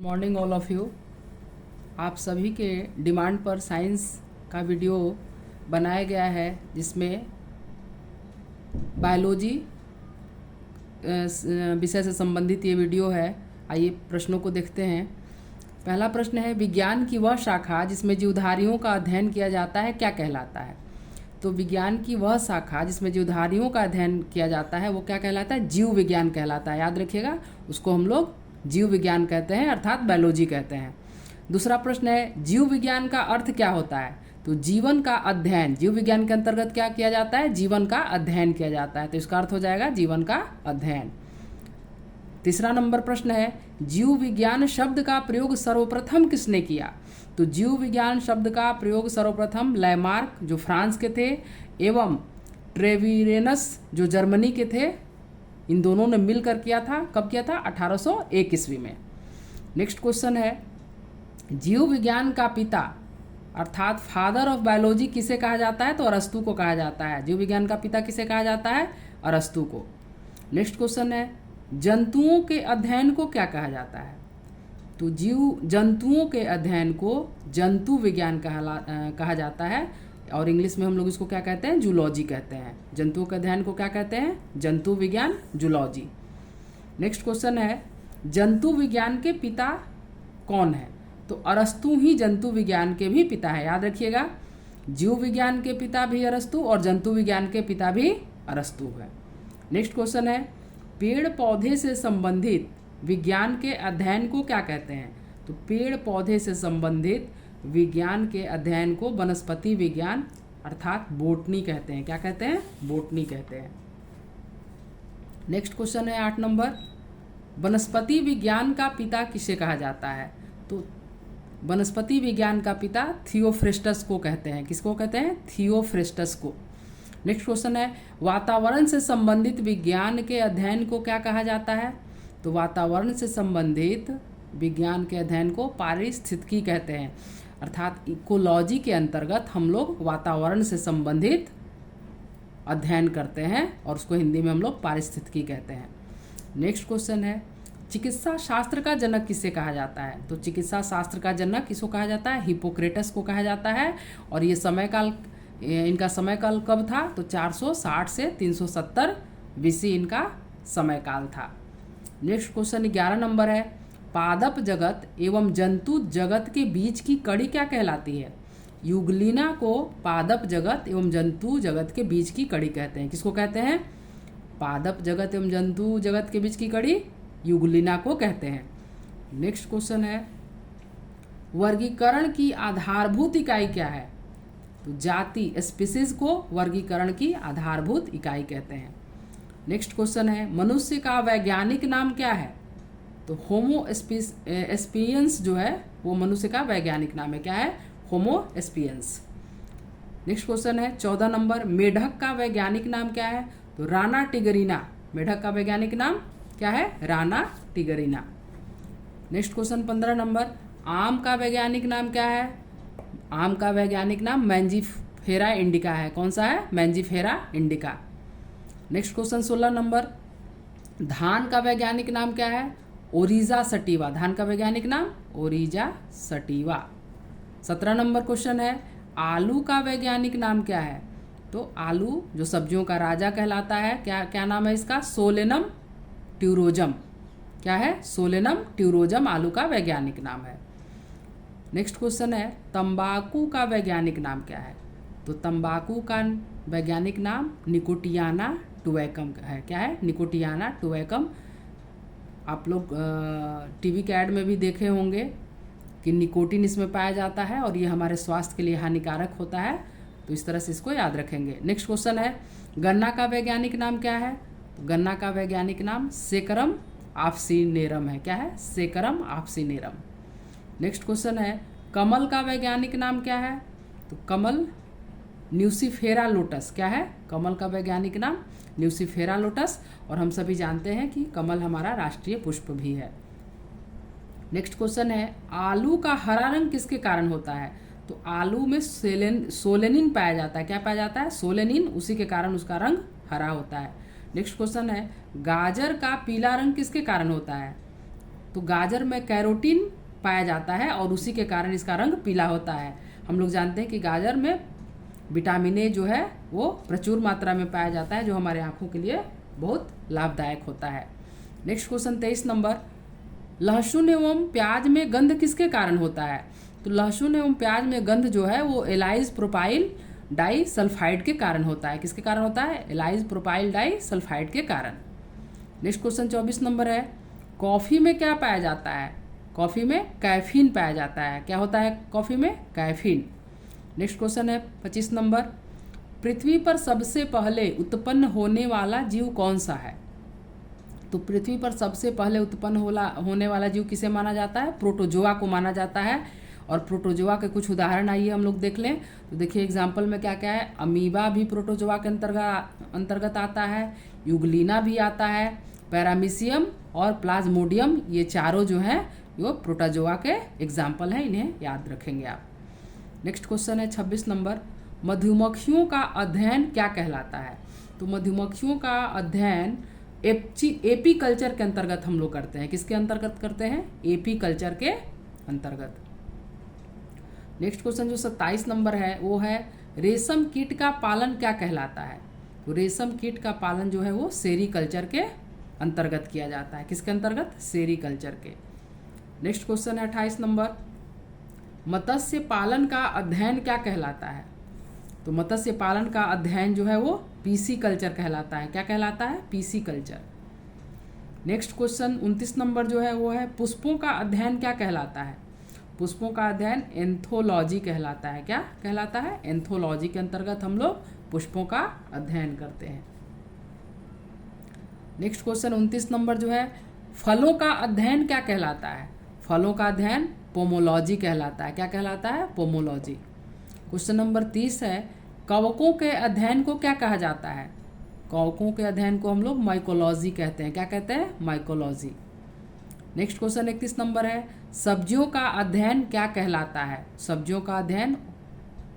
Morning all of you. आप सभी के डिमांड पर साइंस का वीडियो बनाया गया है जिसमें बायोलॉजी विषय से संबंधित ये वीडियो है। आइए प्रश्नों को देखते हैं। पहला प्रश्न है, विज्ञान की वह शाखा जिसमें जीवधारियों का अध्ययन किया जाता है क्या कहलाता है? तो विज्ञान की वह शाखा जिसमें जीवधारियों का अध्ययन किया जाता है वो क्या कहलाता है? जीव विज्ञान कहलाता है। याद रखिएगा, उसको हम लोग जीव विज्ञान कहते हैं, अर्थात बायोलॉजी कहते हैं। दूसरा प्रश्न है, जीव विज्ञान का अर्थ क्या होता है? तो जीवन का अध्ययन। जीव विज्ञान के अंतर्गत क्या किया जाता है? जीवन का अध्ययन किया जाता है, तो इसका अर्थ हो जाएगा जीवन का अध्ययन। तीसरा नंबर प्रश्न है, जीव विज्ञान शब्द का प्रयोग सर्वप्रथम किसने किया? तो जीव विज्ञान शब्द का प्रयोग सर्वप्रथम लैमार्क जो फ्रांस के थे एवं ट्रेविरेनस जो जर्मनी के थे, इन दोनों ने मिलकर किया था। कब किया था? 1801 ईस्वी में। नेक्स्ट क्वेश्चन है, जीव विज्ञान का पिता अर्थात फादर ऑफ बायोलॉजी किसे कहा जाता है? तो अरस्तु को कहा जाता है। जीव विज्ञान का पिता किसे कहा जाता है? अरस्तु को। नेक्स्ट क्वेश्चन है, जंतुओं के अध्ययन को क्या कहा जाता है? तो जंतुओं के अध्ययन को जंतु विज्ञान कहा जाता है, और इंग्लिश में हम लोग इसको क्या कहते हैं? जूलॉजी कहते हैं। जंतुओं के अध्ययन को क्या कहते हैं? जंतु विज्ञान, जूलॉजी। नेक्स्ट क्वेश्चन है, जंतु विज्ञान के पिता कौन है? तो अरस्तु ही जंतु विज्ञान के भी पिता है। याद रखिएगा, जीव विज्ञान के पिता भी अरस्तु और जंतु विज्ञान के पिता भी अरस्तु है। नेक्स्ट क्वेश्चन है, पेड़ पौधे से संबंधित विज्ञान के अध्ययन को क्या कहते हैं? तो पेड़ पौधे से संबंधित विज्ञान के अध्ययन को वनस्पति विज्ञान अर्थात बोटनी कहते हैं। क्या कहते हैं? बोटनी कहते हैं। नेक्स्ट क्वेश्चन है 8 नंबर, वनस्पति विज्ञान का पिता किसे कहा जाता है? तो वनस्पति विज्ञान का पिता थियोफ्रेस्टस को कहते हैं। किसको कहते हैं? थियोफ्रेस्टस को। नेक्स्ट क्वेश्चन है, वातावरण से संबंधित विज्ञान के अध्ययन को क्या कहा जाता है? तो वातावरण से संबंधित विज्ञान के अध्ययन को पारिस्थितिकी कहते हैं, अर्थात इकोलॉजी के अंतर्गत हम लोग वातावरण से संबंधित अध्ययन करते हैं और उसको हिंदी में हम लोग पारिस्थितिकी कहते हैं। नेक्स्ट क्वेश्चन है, चिकित्सा शास्त्र का जनक किसे कहा जाता है? तो चिकित्सा शास्त्र का जनक किसको कहा जाता है? हिपोक्रेटस को कहा जाता है। और ये इनका समयकाल कब था? तो 460 से 370 बीसी इनका समयकाल था। नेक्स्ट क्वेश्चन 11 नंबर है, पादप जगत एवं जंतु जगत के बीच की कड़ी क्या कहलाती है? युगलिना को पादप जगत एवं जंतु जगत के बीच की कड़ी कहते हैं। किसको कहते हैं? पादप जगत एवं जंतु जगत के बीच की कड़ी युगलिना को कहते हैं। नेक्स्ट क्वेश्चन है, वर्गीकरण की आधारभूत इकाई क्या है? तो जाति स्पीसीज को वर्गीकरण की आधारभूत इकाई कहते हैं। नेक्स्ट क्वेश्चन है, मनुष्य का वैज्ञानिक नाम क्या है? तो होमो एस्पियंस जो है वो मनुष्य का वैज्ञानिक नाम है। क्या है? होमो एस्पियंस। नेक्स्ट क्वेश्चन है 14 नंबर, मेढक का वैज्ञानिक नाम क्या है? तो राना टिगरीना। मेढक का वैज्ञानिक नाम क्या है? राना टिगरीना। नेक्स्ट क्वेश्चन 15 नंबर, आम का वैज्ञानिक नाम क्या है? आम का वैज्ञानिक नाम मैंजीफेरा इंडिका है। कौन सा है? Mangifera indica. Next question 16 number, धान का वैज्ञानिक नाम क्या है? ओरिजा सटीवा। धान का वैज्ञानिक नाम ओरिजा सटीवा। 17 नंबर क्वेश्चन है, आलू का वैज्ञानिक नाम क्या है? तो आलू जो सब्जियों का राजा कहलाता है, क्या नाम है इसका? सोलेनम ट्यूरोजम। क्या है? सोलेनम ट्यूरोजम आलू का वैज्ञानिक नाम है। नेक्स्ट क्वेश्चन है, तंबाकू का वैज्ञानिक नाम क्या है? तो तंबाकू का वैज्ञानिक नाम निकोटियाना टुबैकम है। क्या है? निकोटियाना टुबैकम। आप लोग टीवी के ऐड में भी देखे होंगे कि निकोटिन इसमें पाया जाता है और ये हमारे स्वास्थ्य के लिए हानिकारक होता है, तो इस तरह से इसको याद रखेंगे। नेक्स्ट क्वेश्चन है, गन्ना का वैज्ञानिक नाम क्या है? तो गन्ना का वैज्ञानिक नाम सेकरम ऑप्सिनेरम है। क्या है? सेकरम ऑप्सिनेरम। नेक्स्ट क्वेश्चन है, कमल का वैज्ञानिक नाम क्या है? तो कमल न्यूसीफेरा लोटस। क्या है? कमल का वैज्ञानिक नाम न्यूसीफेरा लोटस, और हम सभी जानते हैं कि कमल हमारा राष्ट्रीय पुष्प भी है। नेक्स्ट क्वेश्चन है, आलू का हरा रंग किसके कारण होता है? तो आलू में सोलेनिन पाया जाता है। क्या पाया जाता है? सोलेनिन, उसी के कारण उसका रंग हरा होता है। नेक्स्ट क्वेश्चन है, गाजर का पीला रंग किसके कारण होता है? तो गाजर में कैरोटीन पाया जाता है और उसी के कारण इसका रंग पीला होता है। हम लोग जानते हैं कि गाजर में विटामिन ए जो है वो प्रचुर मात्रा में पाया जाता है, जो हमारे आँखों के लिए बहुत लाभदायक होता है। नेक्स्ट क्वेश्चन 23 नंबर, लहसुन एवं प्याज में गंध किसके कारण होता है? तो लहसुन एवं प्याज में गंध जो है वो एलाइज प्रोपाइल डाई सल्फाइड के कारण होता है। किसके कारण होता है? एलाइज प्रोपाइल डाई सल्फाइड के कारण। नेक्स्ट क्वेश्चन 24 नंबर है, कॉफ़ी में क्या पाया जाता है? कॉफ़ी में कैफीन पाया जाता है। क्या होता है कॉफ़ी में? कैफीन। नेक्स्ट क्वेश्चन है 25 नंबर, पृथ्वी पर सबसे पहले उत्पन्न होने वाला जीव कौन सा है? तो पृथ्वी पर सबसे पहले उत्पन्न होने वाला जीव किसे माना जाता है? प्रोटोजोआ को माना जाता है। और प्रोटोजोआ के कुछ उदाहरण आइए हम लोग देख लें। तो देखिए एग्जाम्पल में क्या क्या है, अमीबा भी प्रोटोजोआ के अंतर्गत आता है, यूग्लिना भी आता है, पैरामीशियम और प्लाज्मोडियम, ये चारों जो हैं वो प्रोटोजोआ के एग्जाम्पल हैं, इन्हें याद रखेंगे आप। नेक्स्ट क्वेश्चन है 26 नंबर, मधुमक्खियों का अध्ययन क्या कहलाता है? तो मधुमक्खियों का अध्ययन एपी कल्चर के अंतर्गत हम लोग करते हैं। किसके अंतर्गत करते हैं? एपी कल्चर के अंतर्गत। नेक्स्ट क्वेश्चन जो 27 नंबर है वो है, रेशम कीट का पालन क्या कहलाता है? तो रेशम कीट का पालन जो है वो सेरीकल्चर के अंतर्गत किया जाता है। किसके अंतर्गत? सेरीकल्चर के। नेक्स्ट क्वेश्चन है 28 नंबर, मत्स्य पालन का अध्ययन क्या कहलाता है? तो मत्स्य पालन का अध्ययन जो है वो पीसी कल्चर कहलाता है। क्या कहलाता है? PC culture. Next question 29 number जो है वो है, पुष्पों का अध्ययन क्या कहलाता है? पुष्पों का अध्ययन एंथोलॉजी कहलाता है। क्या कहलाता है? एंथोलॉजी के अंतर्गत हम लोग पुष्पों का अध्ययन करते हैं। नेक्स्ट क्वेश्चन 29 नंबर जो है, फलों का अध्ययन क्या कहलाता है? फलों का अध्ययन पोमोलॉजी कहलाता है। क्या कहलाता है? पोमोलॉजी। क्वेश्चन नंबर 30 है, कवकों के अध्ययन को क्या कहा जाता है? कवकों के अध्ययन को हम लोग माइकोलॉजी कहते हैं। क्या कहते हैं? माइकोलॉजी। नेक्स्ट क्वेश्चन 31 नंबर है, सब्जियों का अध्ययन क्या कहलाता है? सब्जियों का अध्ययन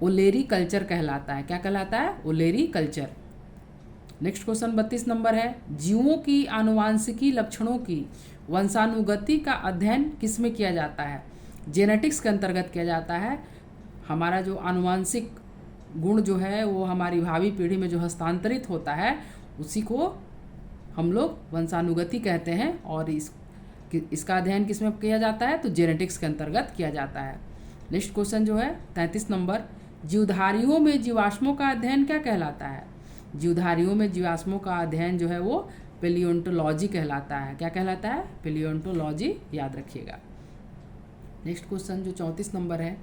ओलेरी कल्चर कहलाता है। क्या कहलाता है? ओलेरी कल्चर। नेक्स्ट क्वेश्चन 32 नंबर है, जीवों की आनुवांशिकी लक्षणों की वंशानुगति का अध्ययन किस में किया जाता है? जेनेटिक्स के अंतर्गत किया जाता है। हमारा जो आनुवांशिक गुण जो है वो हमारी भावी पीढ़ी में जो हस्तांतरित होता है उसी को हम लोग वंशानुगति कहते हैं। और इसका अध्ययन किस में किया जाता है? तो जेनेटिक्स के अंतर्गत किया जाता है। नेक्स्ट क्वेश्चन जो है 33 नंबर, जीवधारियों में जीवाश्मों का अध्ययन क्या कहलाता है? जीवधारियों में जीवाश्मों का अध्ययन जो है वो पेलियोंटोलॉजी कहलाता है। क्या कहलाता है? पेलियोंटोलॉजी, याद रखिएगा। नेक्स्ट क्वेश्चन जो 34 नंबर है,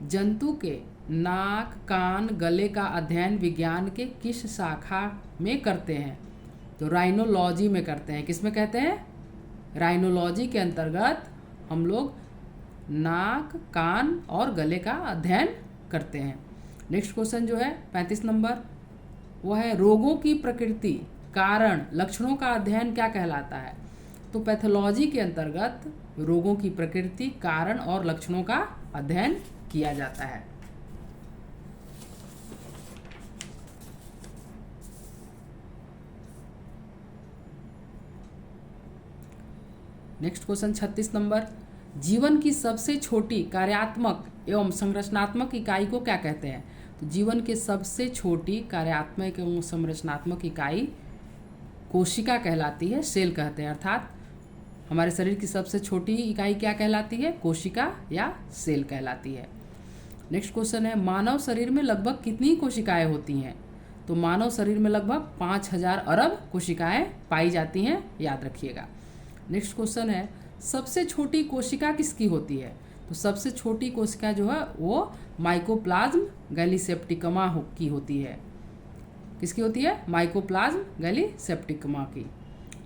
जंतु के नाक, कान, गले का अध्ययन विज्ञान के किस शाखा में करते हैं? तो राइनोलॉजी में करते हैं। किस में कहते हैं? राइनोलॉजी के अंतर्गत हम लोग नाक, कान और गले का अध्ययन करते हैं। नेक्स्ट क्वेश्चन जो है 35 नंबर वो है, रोगों की प्रकृति, कारण, लक्षणों का अध्ययन क्या कहलाता है? तो पैथोलॉजी के अंतर्गत रोगों की प्रकृति, कारण और लक्षणों का अध्ययन किया जाता है। नेक्स्ट क्वेश्चन 36 नंबर, जीवन की सबसे छोटी कार्यात्मक एवं संरचनात्मक इकाई को क्या कहते हैं? तो जीवन की सबसे छोटी कार्यात्मक एवं संरचनात्मक इकाई कोशिका कहलाती है, सेल कहते हैं। अर्थात हमारे शरीर की सबसे छोटी इकाई क्या कहलाती है? कोशिका या सेल कहलाती है। नेक्स्ट क्वेश्चन है, मानव शरीर में लगभग कितनी कोशिकाएं होती हैं? तो मानव शरीर में लगभग 5000 अरब कोशिकाएं पाई जाती हैं, याद रखिएगा। नेक्स्ट क्वेश्चन है, सबसे छोटी कोशिका किसकी होती है? तो सबसे छोटी कोशिका जो है वो माइकोप्लाज्म गैलीसेप्टिकमा की होती है। किसकी होती है? माइकोप्लाज्म गैलीसेप्टिकमा की।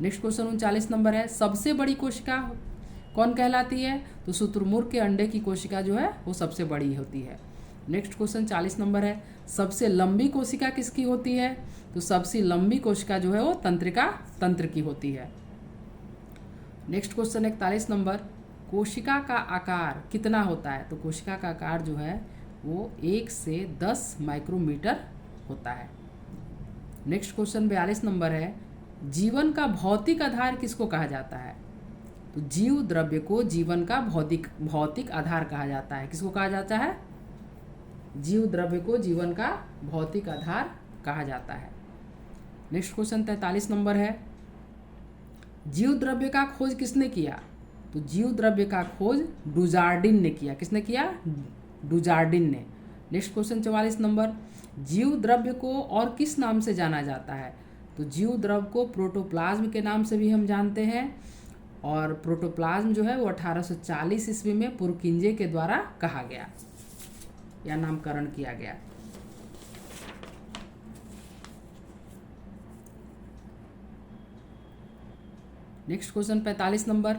नेक्स्ट क्वेश्चन 39 नंबर है, सबसे बड़ी कोशिका कौन कहलाती है? तो शुतुरमुर्ग के अंडे की कोशिका जो है वो सबसे बड़ी होती है। नेक्स्ट क्वेश्चन 40 नंबर है, सबसे लंबी कोशिका किसकी होती है? तो सबसे लंबी कोशिका जो है वो तंत्रिका तंत्र की होती है। नेक्स्ट क्वेश्चन 41 नंबर, कोशिका का आकार कितना होता है? तो कोशिका का आकार जो है वो 1 से 10 माइक्रोमीटर होता है। नेक्स्ट क्वेश्चन 42 नंबर है, जीवन का भौतिक आधार किसको कहा जाता है? तो जीव द्रव्य को जीवन का भौतिक आधार कहा जाता है। किसको कहा जाता है? जीव द्रव्य को जीवन का भौतिक आधार कहा जाता है। नेक्स्ट क्वेश्चन 43 नंबर है, जीव द्रव्य का खोज किसने किया? तो जीव द्रव्य का खोज डुजार्डिन ने किया। किसने किया? डुजार्डिन ने। नेक्स्ट क्वेश्चन 44 नंबर, जीव द्रव्य को और किस नाम से जाना जाता है? तो जीव द्रव्य को प्रोटोप्लाज्म के नाम से भी हम जानते हैं, और प्रोटोप्लाज्म जो है वो 1840 ईस्वी में पुरकिंजे के द्वारा कहा गया या नामकरण किया गया। नेक्स्ट क्वेश्चन 45 नंबर,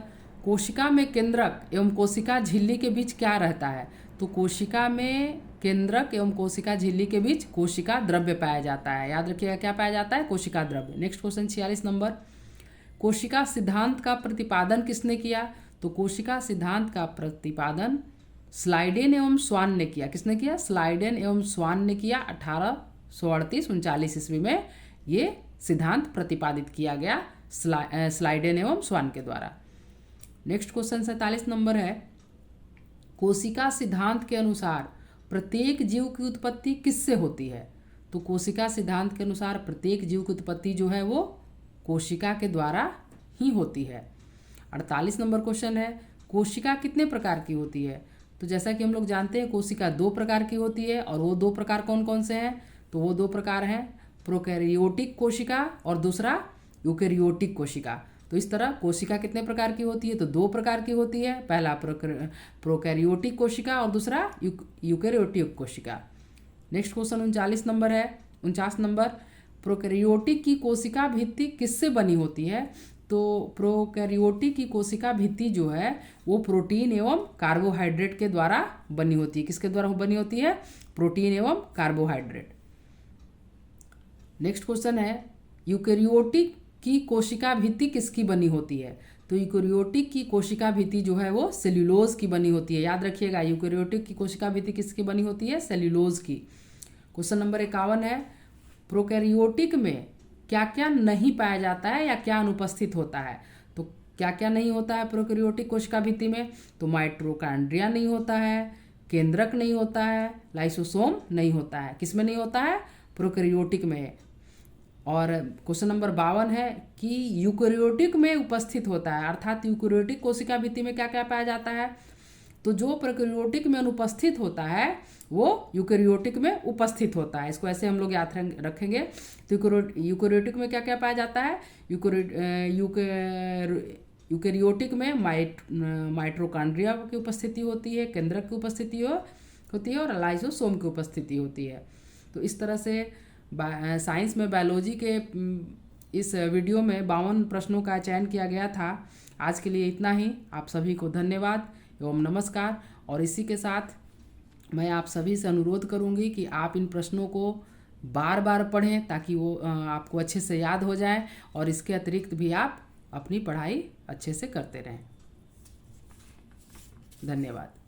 कोशिका में केंद्रक एवं कोशिका झिल्ली के बीच क्या रहता है? तो कोशिका में केंद्रक एवं कोशिका झिल्ली के बीच कोशिका द्रव्य पाया जाता है। याद रखिएगा, क्या पाया जाता है? कोशिका द्रव्य। नेक्स्ट क्वेश्चन 46 नंबर, कोशिका सिद्धांत का प्रतिपादन किसने किया? तो कोशिका सिद्धांत का प्रतिपादन स्लाइडेन एवं स्वान ने किया। किसने किया? स्लाइडेन एवं स्वान ने किया। 1838-39 ईस्वी में ये सिद्धांत प्रतिपादित किया गया स्लाइडेन एवं स्वान के द्वारा। नेक्स्ट क्वेश्चन 47 नंबर है, कोशिका सिद्धांत के अनुसार प्रत्येक जीव की उत्पत्ति किससे होती है? तो कोशिका सिद्धांत के अनुसार प्रत्येक जीव की उत्पत्ति जो है वो कोशिका के द्वारा ही होती है। 48 नंबर क्वेश्चन है, कोशिका कितने प्रकार की होती है? तो जैसा कि हम लोग जानते हैं कोशिका 2 प्रकार की होती है, और वो 2 प्रकार कौन कौन से हैं? तो वो 2 प्रकार हैं, प्रोकैरियोटिक कोशिका और दूसरा यूकैरियोटिक कोशिका। तो इस तरह कोशिका कितने प्रकार की होती है? तो 2 प्रकार की होती है, पहला प्रोकैरियोटिक कोशिका और दूसरा यूकैरियोटिक कोशिका। नेक्स्ट क्वेश्चन 49 नंबर, प्रोकैरियोटिक की कोशिका भित्ति किससे बनी होती है? तो प्रोकैरियोटिक की कोशिका भित्ति जो है वो प्रोटीन एवं कार्बोहाइड्रेट के द्वारा बनी होती है। किसके द्वारा बनी होती है? प्रोटीन एवं कार्बोहाइड्रेट। नेक्स्ट क्वेश्चन है, यूकैरियोटिक की कोशिका भित्ति किसकी बनी होती है? तो यूकैरियोटिक की कोशिका भित्ति जो है वो सेल्यूलोज की बनी होती है। याद रखिएगा, यूकैरियोटिक की कोशिका भित्ति किसकी बनी होती है? सेल्यूलोज की। क्वेश्चन नंबर 51 है, प्रोकैरियोटिक में क्या क्या नहीं पाया जाता है या क्या अनुपस्थित होता है? तो क्या क्या नहीं होता है प्रोकैरियोटिक कोशिका भित्ति में? तो माइटोकॉन्ड्रिया नहीं होता है, केंद्रक नहीं होता है, लाइसोसोम नहीं होता है। किसमें नहीं होता है? प्रोकैरियोटिक में। और क्वेश्चन नंबर 52 है कि यूकैरियोटिक में उपस्थित होता है, अर्थात यूकैरियोटिक कोशिका भित्ति में क्या क्या पाया जाता है? तो जो प्रोकैरियोटिक में अनुपस्थित होता है वो यूकैरियोटिक में उपस्थित होता है। इसको ऐसे हम लोग याद रखेंगे। तो यूकैरियोटिक में क्या क्या पाया जाता है? यूकैरियोटिक में माइटोकॉन्ड्रिया की उपस्थिति होती है, केंद्रक की उपस्थिति होती है, और लाइसोसोम की उपस्थिति होती है। तो इस तरह से साइंस में बायोलॉजी के इस वीडियो में 52 प्रश्नों का चयन किया गया था। आज के लिए इतना ही। आप सभी को धन्यवाद एवं नमस्कार। और इसी के साथ मैं आप सभी से अनुरोध करूंगी कि आप इन प्रश्नों को बार बार पढ़ें ताकि वो आपको अच्छे से याद हो जाए, और इसके अतिरिक्त भी आप अपनी पढ़ाई अच्छे से करते रहें। धन्यवाद।